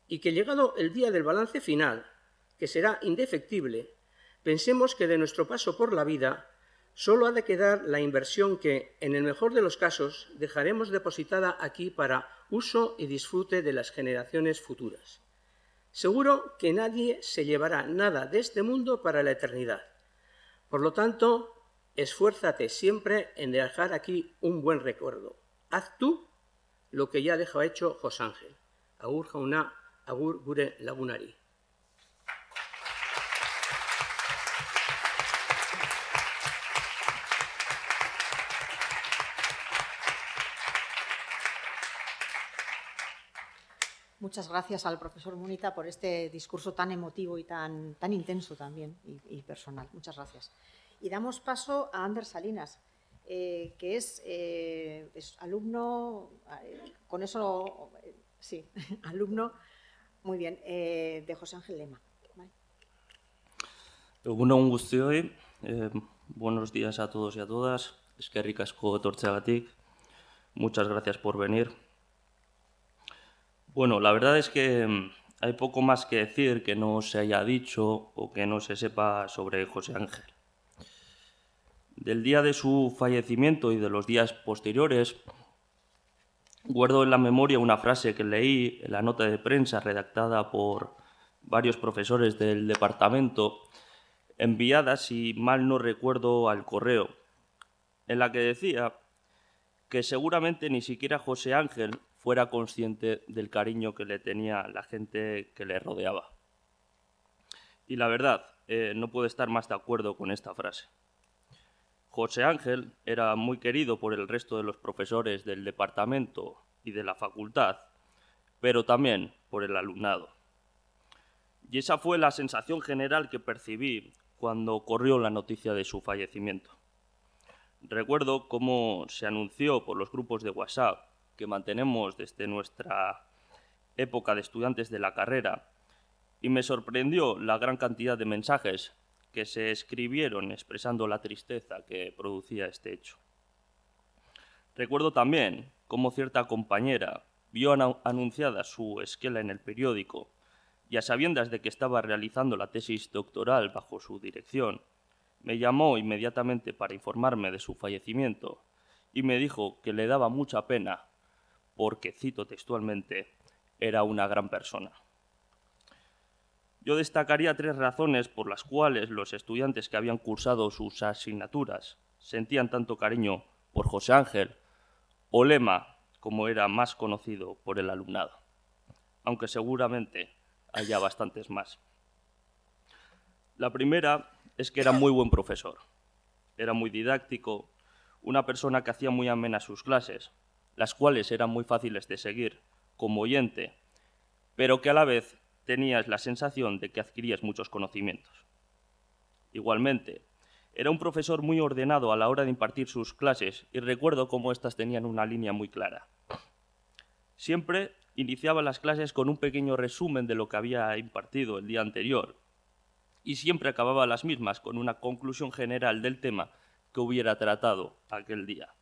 y que llegado el día del balance final, que será indefectible, pensemos que de nuestro paso por la vida Solo ha de quedar la inversión que, en el mejor de los casos, dejaremos depositada aquí para uso y disfrute de las generaciones futuras. Seguro que nadie se llevará nada de este mundo para la eternidad. Por lo tanto, esfuérzate siempre en dejar aquí un buen recuerdo. Haz tú lo que ya dejó hecho José Ángel. Agur jauna, agur gure lagunari. Muchas gracias al profesor Munita por este discurso tan emotivo y tan intenso también y personal. Muchas gracias. Y damos paso a Ander Salinas, que es alumno, con eso, sí, alumno, muy bien, de José Ángel Lema. ¿Vale? Egunon guztioi, buenos días a todos y a todas. Eskerrik asko etortzeagatik. Muchas gracias por venir. Bueno, la verdad es que hay poco más que decir que no se haya dicho o que no se sepa sobre José Ángel. Del día de su fallecimiento y de los días posteriores, guardo en la memoria una frase que leí en la nota de prensa redactada por varios profesores del departamento, enviada, si mal no recuerdo, al correo, en la que decía que seguramente ni siquiera José Ángel fuera consciente del cariño que le tenía la gente que le rodeaba. Y la verdad, no puedo estar más de acuerdo con esta frase. José Ángel era muy querido por el resto de los profesores del departamento y de la facultad, pero también por el alumnado. Y esa fue la sensación general que percibí cuando corrió la noticia de su fallecimiento. Recuerdo cómo se anunció por los grupos de WhatsApp que mantenemos desde nuestra época de estudiantes de la carrera, y me sorprendió la gran cantidad de mensajes que se escribieron expresando la tristeza que producía este hecho. Recuerdo también cómo cierta compañera vio anunciada su esquela en el periódico y, a sabiendas de que estaba realizando la tesis doctoral bajo su dirección, me llamó inmediatamente para informarme de su fallecimiento y me dijo que le daba mucha pena porque, cito textualmente, era una gran persona. Yo destacaría 3 razones por las cuales los estudiantes que habían cursado sus asignaturas sentían tanto cariño por José Ángel, o Lema, como era más conocido por el alumnado, aunque seguramente haya bastantes más. La primera es que era muy buen profesor, era muy didáctico, una persona que hacía muy amenas sus clases, las cuales eran muy fáciles de seguir como oyente, pero que a la vez tenías la sensación de que adquirías muchos conocimientos. Igualmente, era un profesor muy ordenado a la hora de impartir sus clases y recuerdo cómo éstas tenían una línea muy clara. Siempre iniciaba las clases con un pequeño resumen de lo que había impartido el día anterior y siempre acababa las mismas con una conclusión general del tema que hubiera tratado aquel día.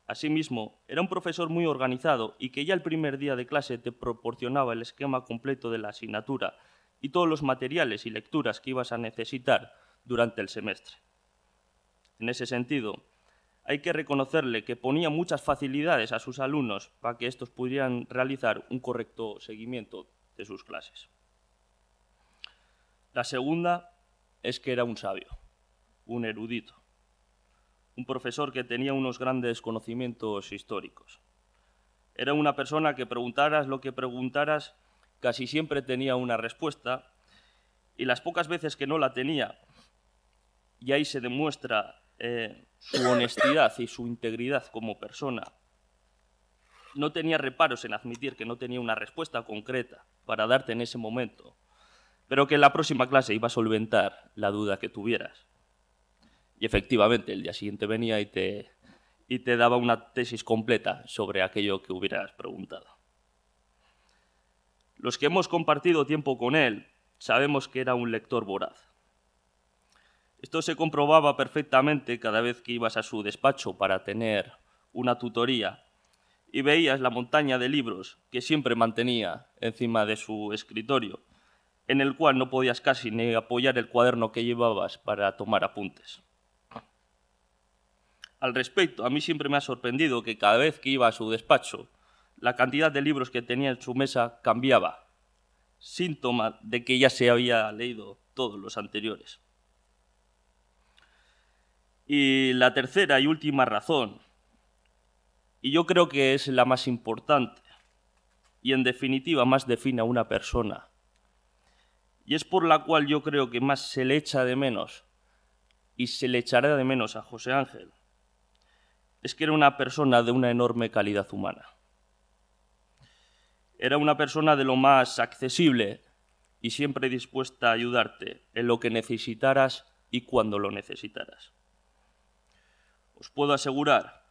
Asimismo, era un profesor muy organizado y que ya el primer día de clase te proporcionaba el esquema completo de la asignatura y todos los materiales y lecturas que ibas a necesitar durante el semestre. En ese sentido, hay que reconocerle que ponía muchas facilidades a sus alumnos para que estos pudieran realizar un correcto seguimiento de sus clases. La segunda es que era un sabio, un erudito. Un profesor que tenía unos grandes conocimientos históricos. Era una persona que preguntaras lo que preguntaras, casi siempre tenía una respuesta, y las pocas veces que no la tenía, y ahí se demuestra su honestidad y su integridad como persona, no tenía reparos en admitir que no tenía una respuesta concreta para darte en ese momento, pero que en la próxima clase iba a solventar la duda que tuvieras. Y efectivamente, el día siguiente venía y te daba una tesis completa sobre aquello que hubieras preguntado. Los que hemos compartido tiempo con él sabemos que era un lector voraz. Esto se comprobaba perfectamente cada vez que ibas a su despacho para tener una tutoría y veías la montaña de libros que siempre mantenía encima de su escritorio, en el cual no podías casi ni apoyar el cuaderno que llevabas para tomar apuntes. Al respecto, a mí siempre me ha sorprendido que cada vez que iba a su despacho, la cantidad de libros que tenía en su mesa cambiaba, síntoma de que ya se había leído todos los anteriores. Y la tercera y última razón, y yo creo que es la más importante, y en definitiva más define a una persona, y es por la cual yo creo que más se le echa de menos, y se le echará de menos a José Ángel, es que era una persona de una enorme calidad humana. Era una persona de lo más accesible y siempre dispuesta a ayudarte en lo que necesitaras y cuando lo necesitaras. Os puedo asegurar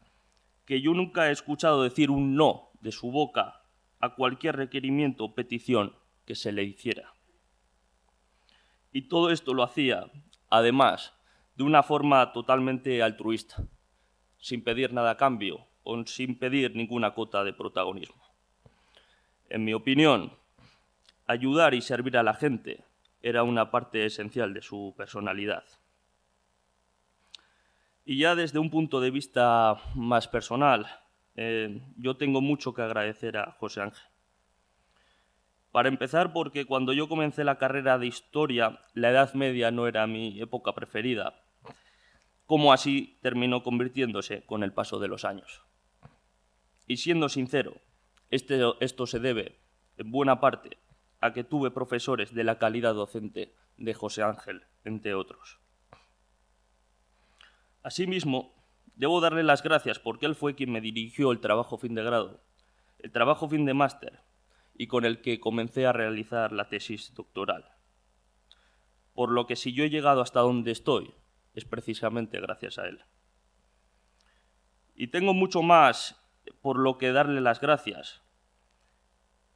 que yo nunca he escuchado decir un no de su boca a cualquier requerimiento o petición que se le hiciera. Y todo esto lo hacía, además, de una forma totalmente altruista, sin pedir nada a cambio o sin pedir ninguna cuota de protagonismo. En mi opinión, ayudar y servir a la gente era una parte esencial de su personalidad. Y ya desde un punto de vista más personal, yo tengo mucho que agradecer a José Ángel. Para empezar, porque cuando yo comencé la carrera de Historia, la Edad Media no era mi época preferida, como así terminó convirtiéndose con el paso de los años. Y siendo sincero, esto se debe, en buena parte, a que tuve profesores de la calidad docente de José Ángel, entre otros. Asimismo, debo darle las gracias porque él fue quien me dirigió el trabajo fin de grado, el trabajo fin de máster, y con el que comencé a realizar la tesis doctoral. Por lo que si yo he llegado hasta donde estoy, es precisamente gracias a él. Y tengo mucho más por lo que darle las gracias,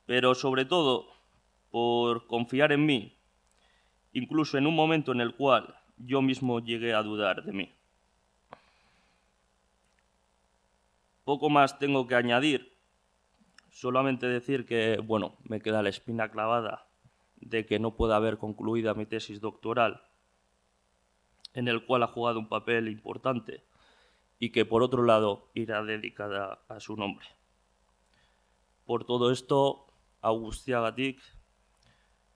pero sobre todo por confiar en mí, incluso en un momento en el cual yo mismo llegué a dudar de mí. Poco más tengo que añadir, solamente decir que, bueno, me queda la espina clavada de que no pueda haber concluido mi tesis doctoral, en el cual ha jugado un papel importante y que, por otro lado, irá dedicada a su nombre. Por todo esto, Agustiagatik,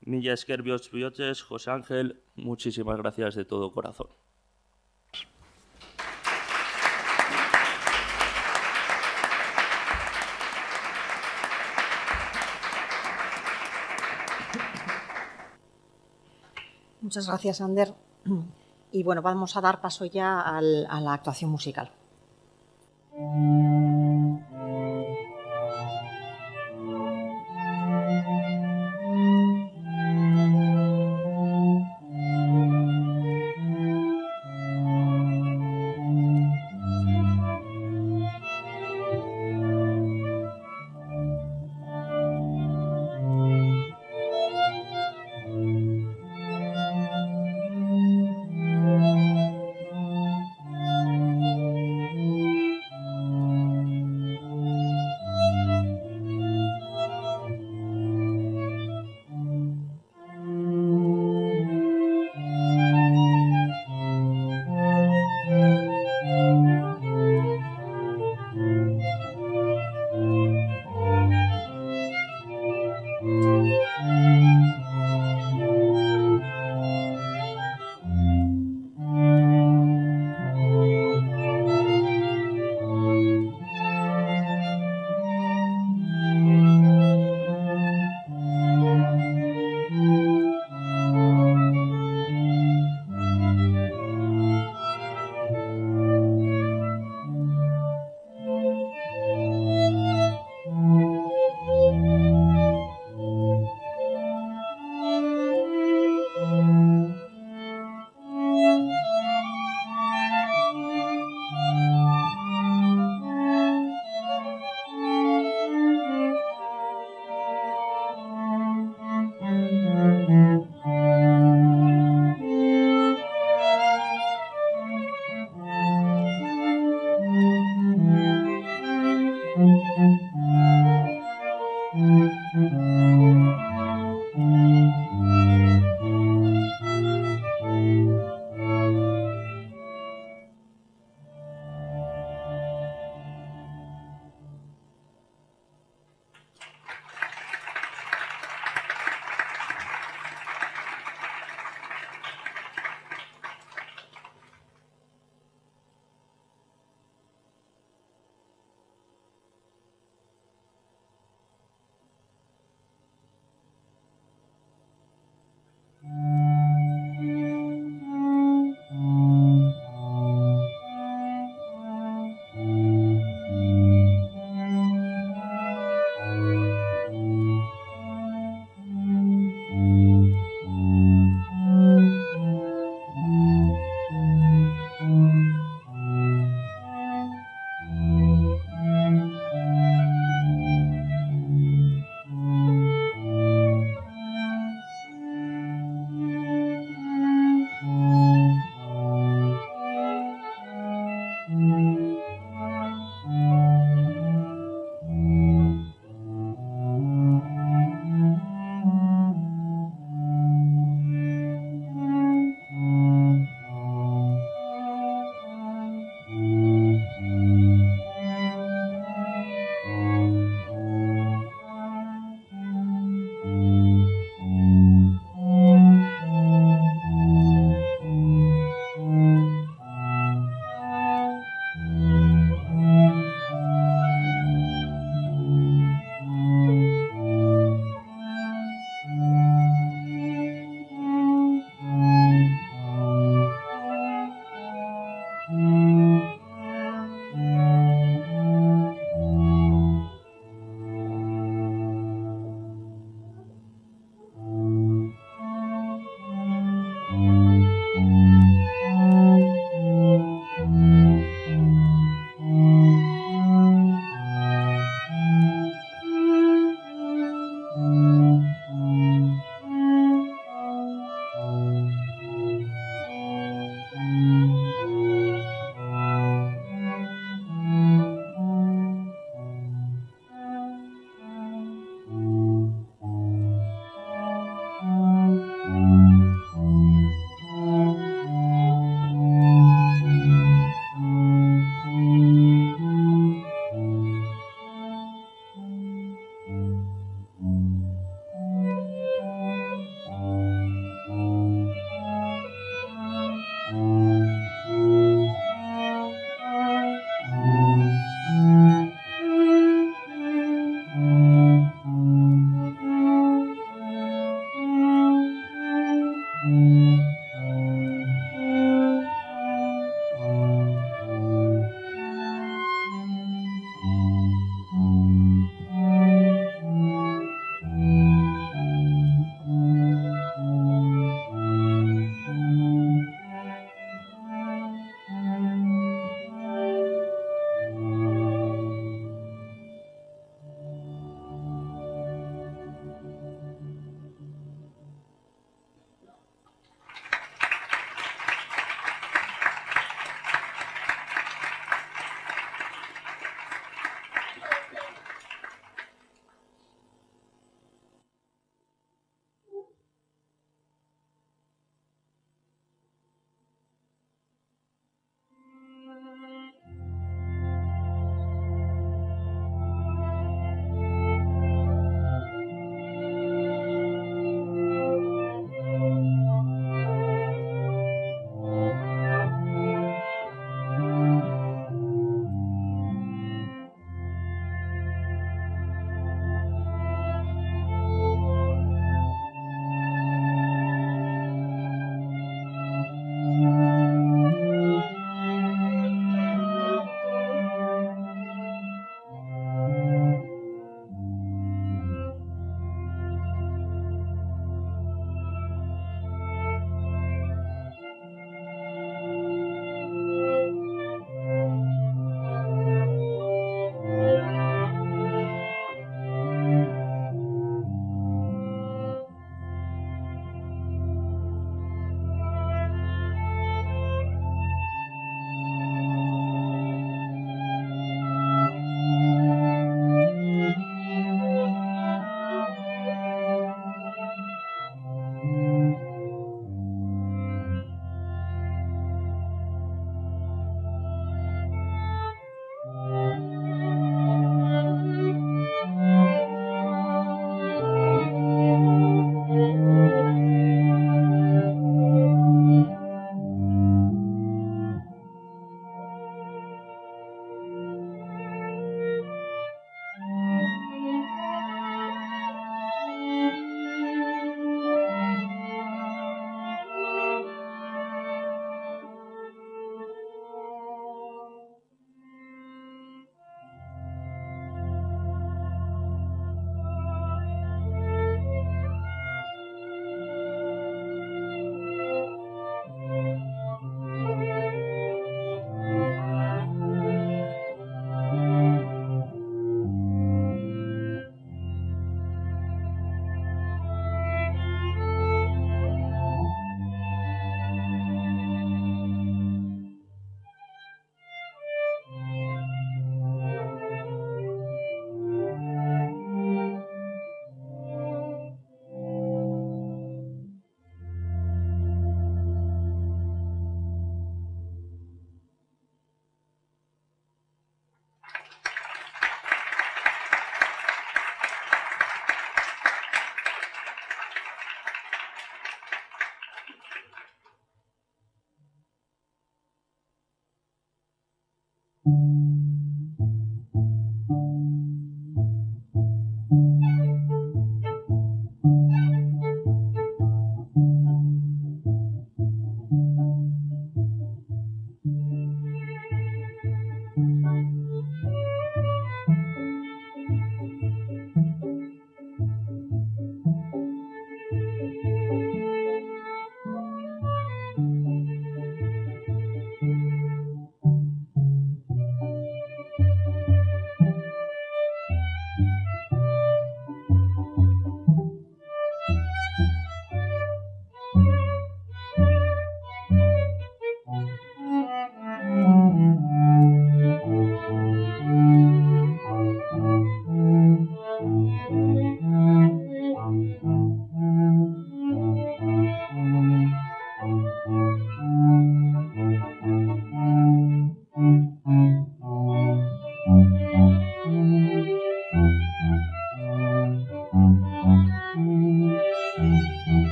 mila esker bihotz, José Ángel, muchísimas gracias de todo corazón. Muchas gracias, Ander. Y bueno, vamos a dar paso ya a la actuación musical.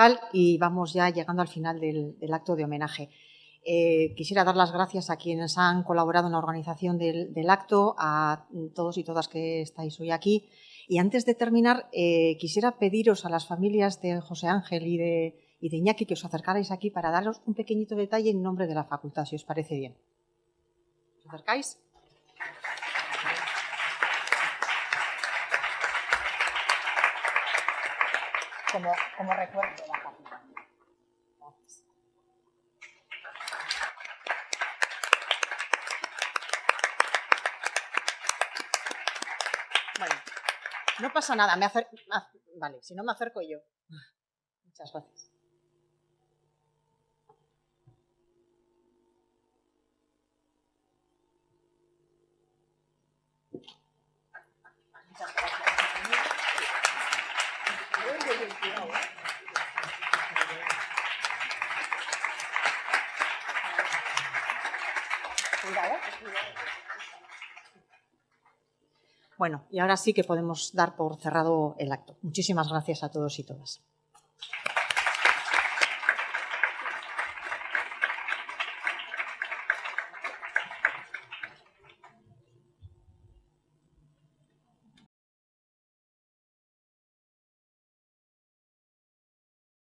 musical y vamos ya llegando al final del acto de homenaje. Quisiera dar las gracias a quienes han colaborado en la organización del acto, a todos y todas que estáis hoy aquí. Y antes de terminar, quisiera pediros a las familias de José Ángel y de Iñaki que os acercarais aquí para daros un pequeñito detalle en nombre de la facultad, si os parece bien. ¿Os acercáis? Como recuerdo de la facultad. Gracias. Bueno, no pasa nada, vale, si no me acerco yo. Muchas gracias. Muchas gracias. Bueno, y ahora sí que podemos dar por cerrado el acto. Muchísimas gracias a todos y todas.